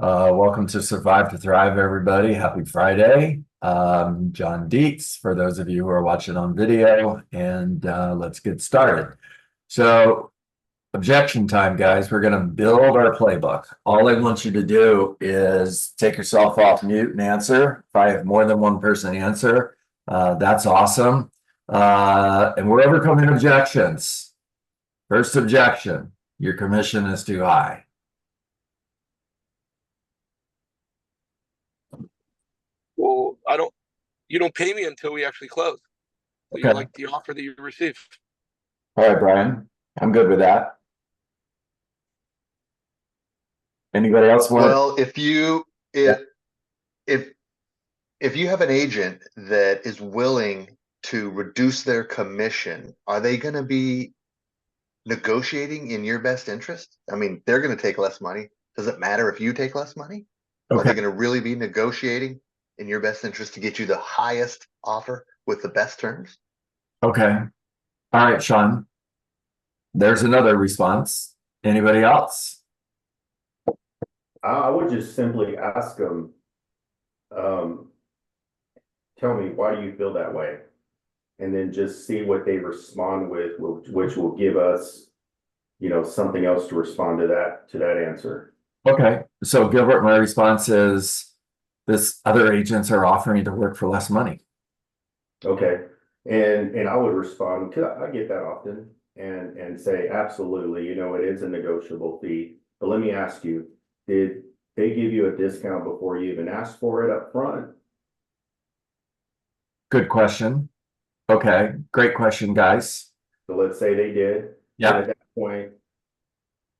Welcome to Survive to Thrive, everybody. Happy Friday. John Dietz, for those of you who are watching on video, and let's get started. So, objection time, guys. We're going to build our playbook. All I want you to do is take yourself off mute and answer. If I have more than one person answer, that's awesome. And we're overcoming objections. First objection, your commission is too high. Well, you don't pay me until we actually close. So Okay. you like the offer that you receive. All right, Brian. I'm good with that. Anybody else want? Well, if you have an agent that is willing to reduce their commission, are they going to be negotiating in your best interest? I mean, they're going to take less money. Does it matter if you take less money? Are they Okay. going to really be negotiating in your best interest to get you the highest offer with the best terms? Okay. All right, Sean. There's another response. Anybody else? I would just simply ask them, tell me, why do you feel that way? And then just see what they respond with, which will give us, something else to respond to that answer. Okay. So Gilbert, my response is this: other agents are offering to work for less money. Okay. And I would respond, because I get that often, and say, absolutely, it is a negotiable fee. But let me ask you, did they give you a discount before you even asked for it up front? Good question. Okay. Great question, guys. So let's say they did. Yeah. And at that point,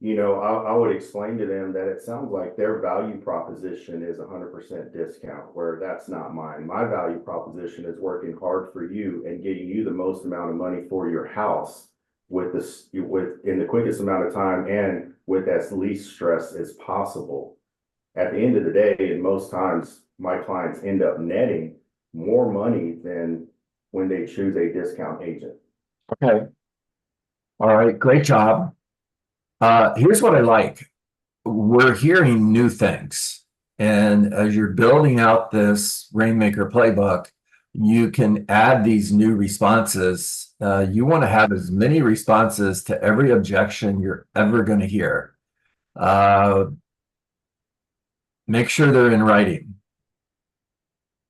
I would explain to them that it sounds like their value proposition is 100% discount, where that's not mine. My value proposition is working hard for you and getting you the most amount of money for your house in the quickest amount of time and with as least stress as possible. At the end of the day, and most times my clients end up netting more money than when they choose a discount agent. Okay. All right. Great job. Here's what I like. We're hearing new things. And as you're building out this Rainmaker playbook, you can add these new responses. You want to have as many responses to every objection you're ever going to hear. Make sure they're in writing.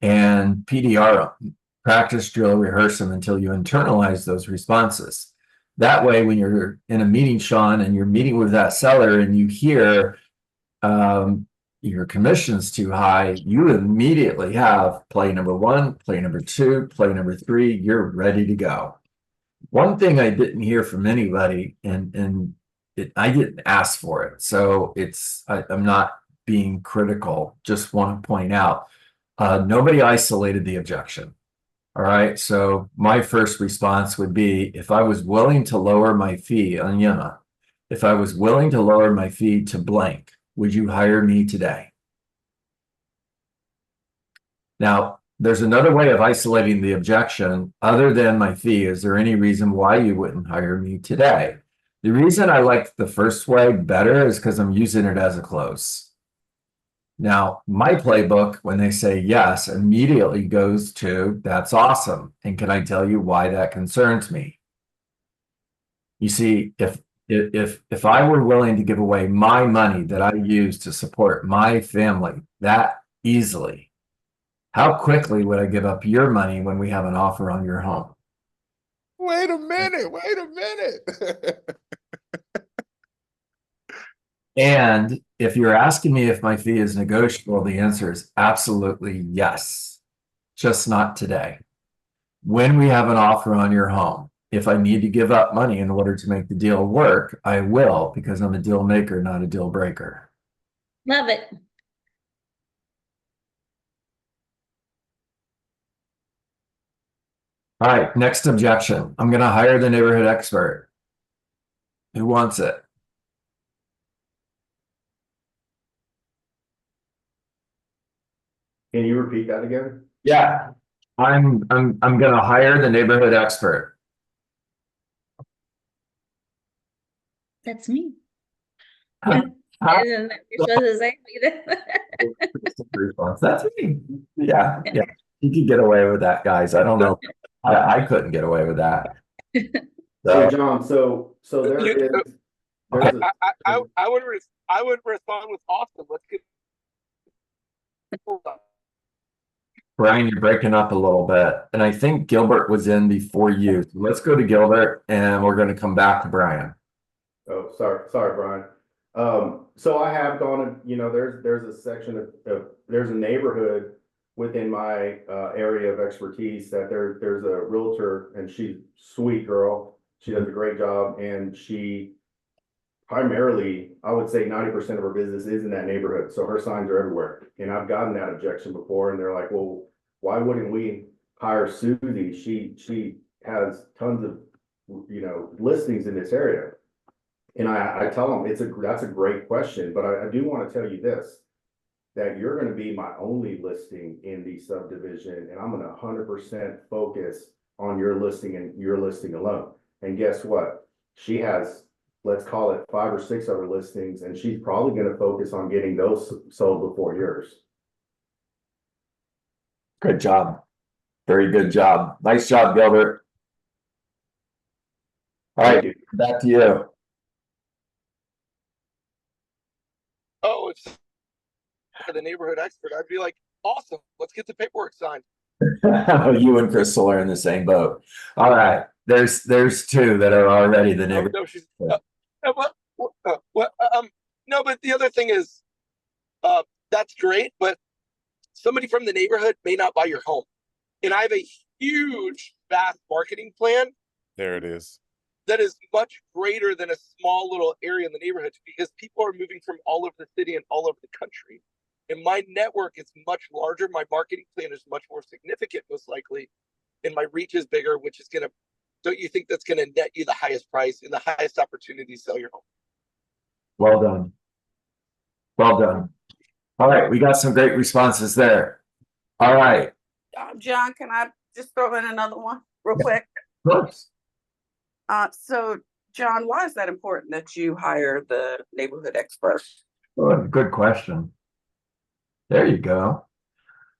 And PDR them. Practice, drill, rehearse them until you internalize those responses. That way, when you're in a meeting, Sean, and you're meeting with that seller and you hear your commission's too high, you immediately have play number one, play number two, play number three. You're ready to go. One thing I didn't hear from anybody, and I didn't ask for it, so I'm not being critical. Just want to point out, nobody isolated the objection. All right, so my first response would be, if I was willing to lower my fee on Yema, if I was willing to lower my fee to blank, would you hire me today? Now, there's another way of isolating the objection other than my fee. Is there any reason why you wouldn't hire me today? The reason I like the first way better is because I'm using it as a close. Now, my playbook, when they say yes, immediately goes to, that's awesome. And can I tell you why that concerns me? You see, if I were willing to give away my money that I use to support my family that easily, how quickly would I give up your money when we have an offer on your home? Wait a minute. And if you're asking me if my fee is negotiable, the answer is absolutely yes, just not today. When we have an offer on your home, if I need to give up money in order to make the deal work, I will, because I'm a deal maker, not a deal breaker. Love it. All right, next objection. I'm going to hire the neighborhood expert. Who wants it? Can you repeat that again? Yeah, I'm going to hire the neighborhood expert. That's me. And you're supposed to say Response. That's me. Yeah, yeah. You can get away with that, guys. I don't know. I couldn't get away with that. So So, John, so there You- is, there's a, I would respond with awesome. Let's get. Brian, you're breaking up a little bit, and I think Gilbert was in before you. So let's go to Gilbert, and we're going to come back to Brian. oh, sorry, Brian. So I have gone, and there's a section of there's a neighborhood within my area of expertise that there's a realtor, and she's a sweet girl. She does a great job, and she primarily, I would say 90% of her business is in that neighborhood. So her signs are everywhere. And I've gotten that objection before, and they're like, well, why wouldn't we hire Susie? She has tons of listings in this area. And I tell them that's a great question, but I do want to tell you this, that you're going to be my only listing in the subdivision, and I'm going to 100% focus on your listing and your listing alone. And guess what? She has, let's call it 5 or 6 other listings, and she's probably going to focus on getting those sold before yours. Good job. Very good job. Nice job, Gilbert. All Thank right, you. back to you. Oh, it's the neighborhood expert. I'd be like, awesome. Let's get the paperwork signed. You and Crystal are in the same boat. All right, there's 2 that are already the Oh, neighbor. no, she's no, but the other thing is, that's great, but somebody from the neighborhood may not buy your home. And I have a huge, vast marketing plan There it is. that is much greater than a small little area in the neighborhood, because people are moving from all over the city and all over the country. And my network is much larger. My marketing plan is much more significant, most likely. And my reach is bigger, which is going to, don't you think that's going to net you the highest price and the highest opportunity to sell your home? Well done. Well done. All right, we got some great responses there. All right. John, can I just throw in another one real quick? Of course. So John, why is that important that you hire the neighborhood expert? Oh, good question. There you go.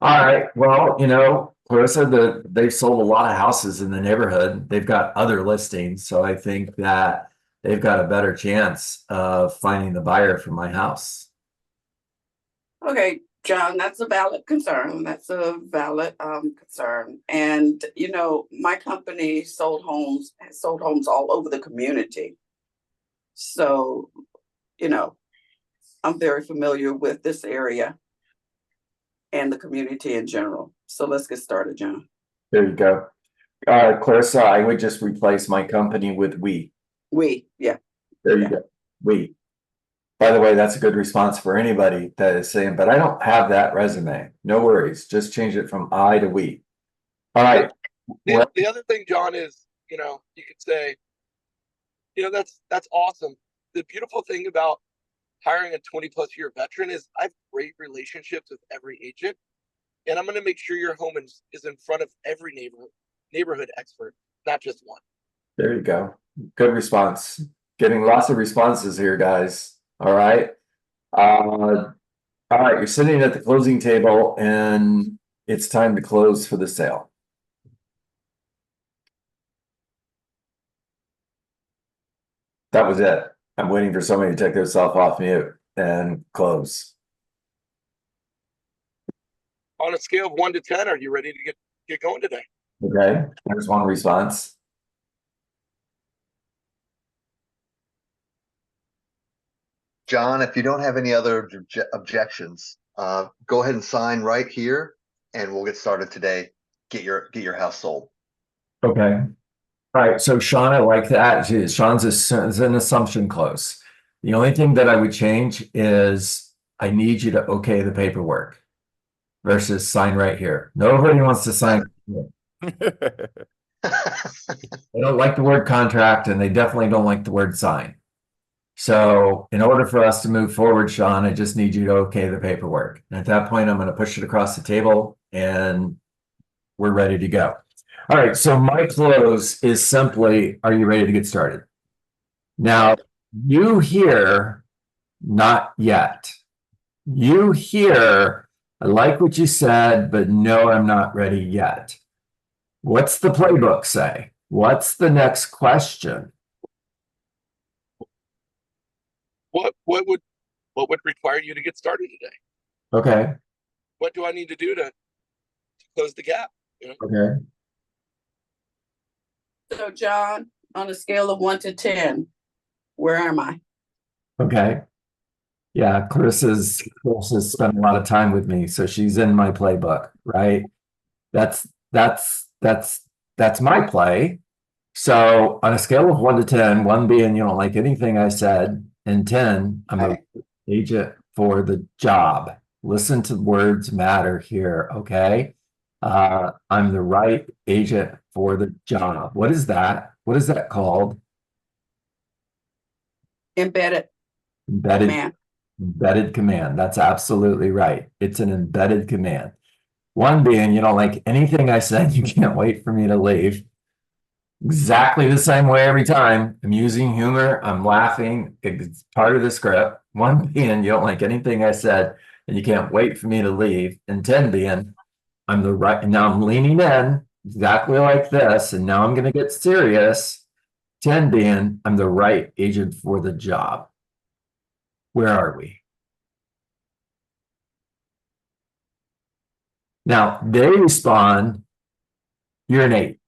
All right. Well, Clarissa, they've sold a lot of houses in the neighborhood. They've got other listings. So I think that they've got a better chance of finding the buyer for my house. Okay, John, that's a valid concern. That's a valid concern. And my company sold homes all over the community. So, I'm very familiar with this area and the community in general. So let's get started, John. There you go. Clarissa, I would just replace my company with we. Yeah. There you go. We. By the way, that's a good response for anybody that is saying, but I don't have that resume. No worries. Just change it from I to we. All right. The other thing, John, is, you could say, that's awesome. The beautiful thing about hiring a 20+ year veteran is I have great relationships with every agent, and I'm going to make sure your home is in front of every neighborhood expert, not just one. There you go. Good response. Getting lots of responses here, guys. All right. All right. You're sitting at the closing table, and it's time to close for the sale. That was it. I'm waiting for somebody to take themselves off mute and close. On a scale of 1 to 10, are you ready to get going today? Okay. There's one response. John, if you don't have any other objections, go ahead and sign right here, and we'll get started today. Get your house sold. Okay. All right. So Sean, I like that. Sean's is an assumption close. The only thing that I would change is I need you to okay the paperwork versus sign right here. Nobody wants to sign. They don't like the word contract, and they definitely don't like the word sign. So in order for us to move forward, Sean, I just need you to okay the paperwork. And at that point, I'm going to push it across the table, and we're ready to go. All right. So my close is simply, are you ready to get started? Now, you here not yet. You hear, I like what you said, but no, I'm not ready yet. What's the playbook say? What's the next question? What would require you to get started today? Okay. What do I need to do to close the gap? Okay. So John, on a scale of 1 to 10, where am I? Okay. Yeah, Clarissa's spent a lot of time with me, so she's in my playbook, right? That's my play. So on a scale of 1 to 10, 1 being you don't like anything I said, and 10, I'm an agent for the job. Listen to words matter here, okay? I'm the right agent for the job. What is that? What is that called? Embedded Embedded command. Embedded command. That's absolutely right. It's an embedded command. 1 being you don't like anything I said, you can't wait for me to leave. Exactly the same way every time. I'm using humor, I'm laughing, it's part of the script. 1 being you don't like anything I said and you can't wait for me to leave. And 10 being I'm the right, and now I'm leaning in exactly like this, and now I'm going to get serious. 10 being I'm the right agent for the job. Where are we? Now they respond, you're an 8.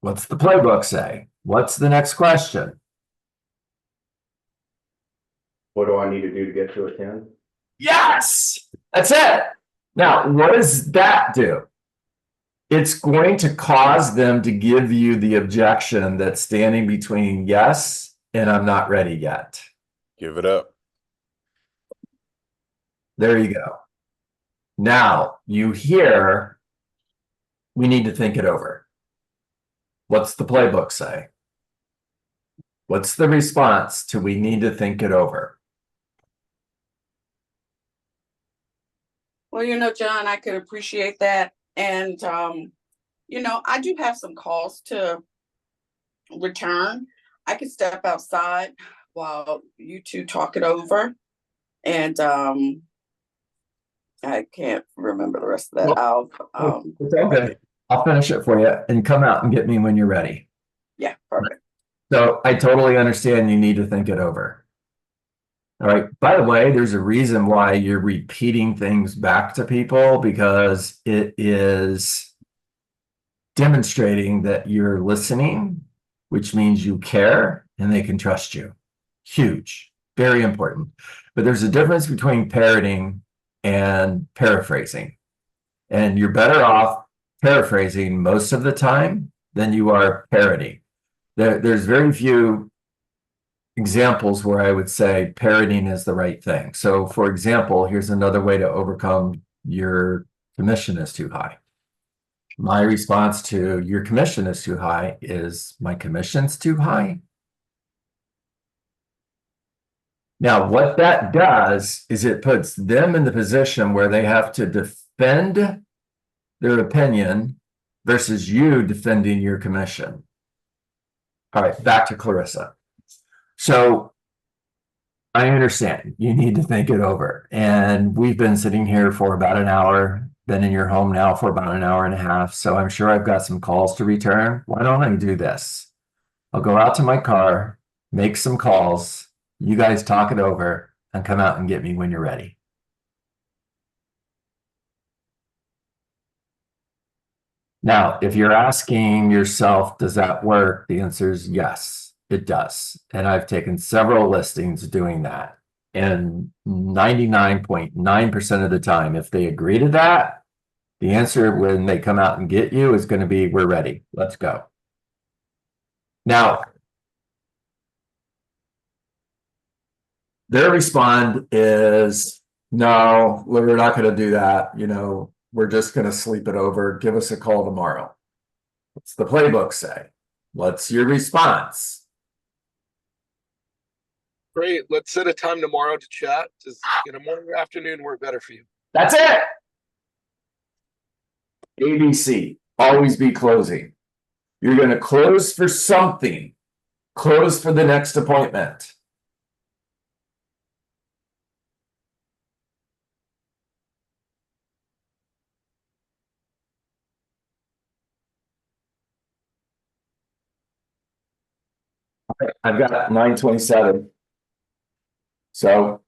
What's the playbook say? What's the next question? What do I need to do to get to a 10? Yes, that's it. Now, what does that do? It's going to cause them to give you the objection that's standing between yes and I'm not ready yet. Give it up. There you go. Now you hear, we need to think it over. What's the playbook say? What's the response to we need to think it over? Well, John, I could appreciate that. And, I do have some calls to return. I could step outside while you two talk it over. And I can't remember the rest of that. It's all good. I'll finish it for you and come out and get me when you're ready. Yeah, perfect. So I totally understand you need to think it over. All right. By the way, there's a reason why you're repeating things back to people, because it is demonstrating that you're listening, which means you care and they can trust you. Huge, very important. But there's a difference between parroting and paraphrasing. And you're better off paraphrasing most of the time than you are parroting. There's very few examples where I would say parroting is the right thing. So for example, here's another way to overcome your commission is too high. My response to your commission is too high is my commission's too high. Now, what that does is it puts them in the position where they have to defend their opinion versus you defending your commission. All right, back to Clarissa. So I understand you need to think it over. And we've been sitting here for about an hour, been in your home now for about an hour and a half. So I'm sure I've got some calls to return. Why don't I do this? I'll go out to my car, make some calls. You guys talk it over and come out and get me when you're ready. Now, if you're asking yourself, does that work? The answer is yes, it does. And I've taken several listings doing that. And 99.9% of the time, if they agree to that, the answer when they come out and get you is going to be, we're ready, let's go. Now, their response is, no, we're not going to do that. We're just going to sleep it over. Give us a call tomorrow. What's the playbook say? What's your response? Great. Let's set a time tomorrow to chat. Does morning or afternoon work better for you? That's it. ABC, always be closing. You're going to close for something. Close for the next appointment. I've got 9:27. So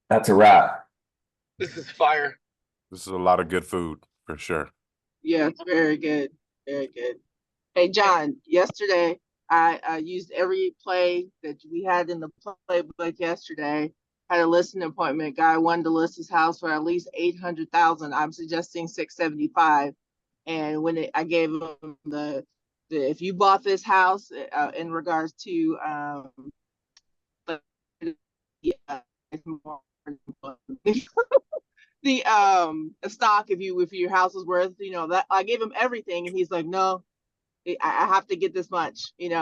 that's a wrap. This is fire. This is a lot of good food for sure. Yeah, it's very good. Very good. Hey, John, yesterday I used every play that we had in the playbook yesterday. Had a listing appointment. Guy wanted to list his house for at least 800,000. I'm suggesting 675. And when I gave him the if you bought this house in regards to the stock, if your house is worth, that I gave him everything, and he's like, no, I have to get this much, and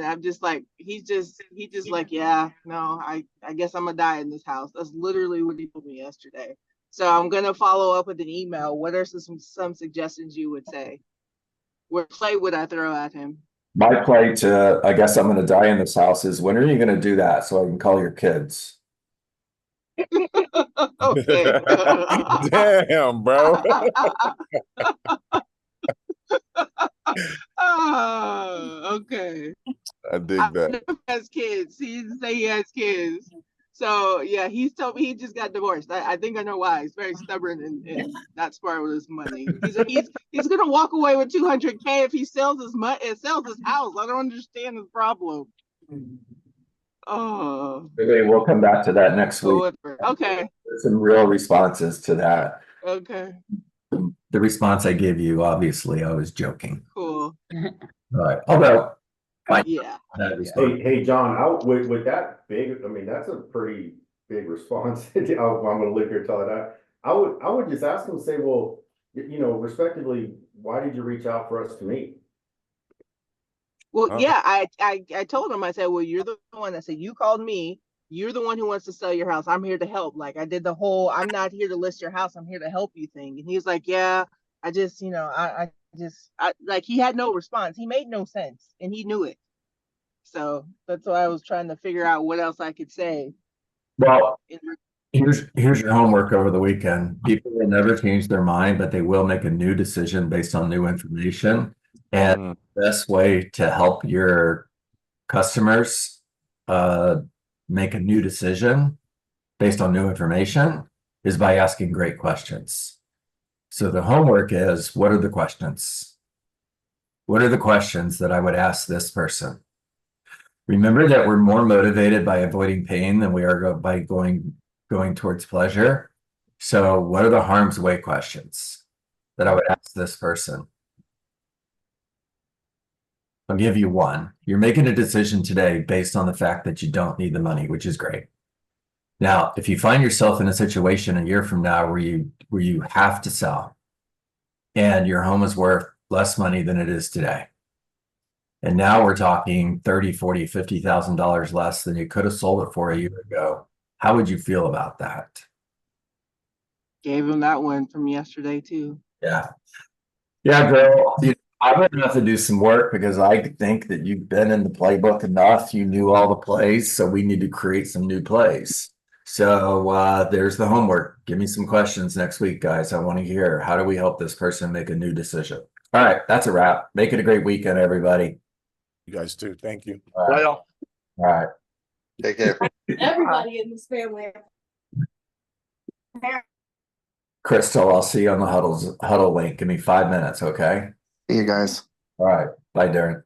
I'm just like, he's just like, yeah, no, I guess I'm gonna die in this house. That's literally what he told me yesterday. So I'm gonna follow up with an email. What are some suggestions you would say? What play would I throw at him? My play to, I guess I'm gonna die in this house is, when are you gonna do that so I can call your kids? Okay. Damn, bro. Okay. I dig that. He has kids. He didn't say he has kids. So yeah, he's told me he just got divorced. I think I know why. He's very stubborn and not smart with his money. He's gonna walk away with 200K if he sells his house. I don't understand his problem. Oh. Okay, we'll come back to that next week. Whatever. Okay. There's some real responses to that. Okay. The response I gave you, obviously, I was joking. Cool. All right. Although, Yeah. that response. Hey, John, with that big, I mean, that's a pretty big response. I'm gonna live here till I die. I would just ask him, say, well, respectively, why did you reach out for us to meet? Well, yeah, I told him, I said, well, you're the one. I said, you called me. You're the one who wants to sell your house. I'm here to help. Like, I did the whole, I'm not here to list your house. I'm here to help you thing. And he was like, yeah, I just, like, he had no response. He made no sense, and he knew it. So that's why I was trying to figure out what else I could say. Well, here's your homework over the weekend. People will never change their mind, but they will make a new decision based on new information. And the best way to help your customers make a new decision based on new information is by asking great questions. So the homework is, what are the questions? What are the questions that I would ask this person? Remember that we're more motivated by avoiding pain than we are by going towards pleasure. So what are the harm's way questions that I would ask this person? I'll give you one. You're making a decision today based on the fact that you don't need the money, which is great. Now, if you find yourself in a situation a year from now where you have to sell and your home is worth less money than it is today, and now we're talking $30,000, $40,000, $50,000 less than you could have sold it for a year ago, how would you feel about that? Gave him that one from yesterday too. Yeah. Yeah, girl. I'm going to have to do some work because I think that you've been in the playbook enough. You knew all the plays, so we need to create some new plays. So there's the homework. Give me some questions next week, guys. I want to hear, how do we help this person make a new decision? All right, that's a wrap. Make it a great weekend, everybody. You guys too. Thank you. All right. Well, All right. Take care. Everybody in this family. Crystal, I'll see you on the huddle link. Give me 5 minutes, okay? See you guys. All right. Bye, Darren.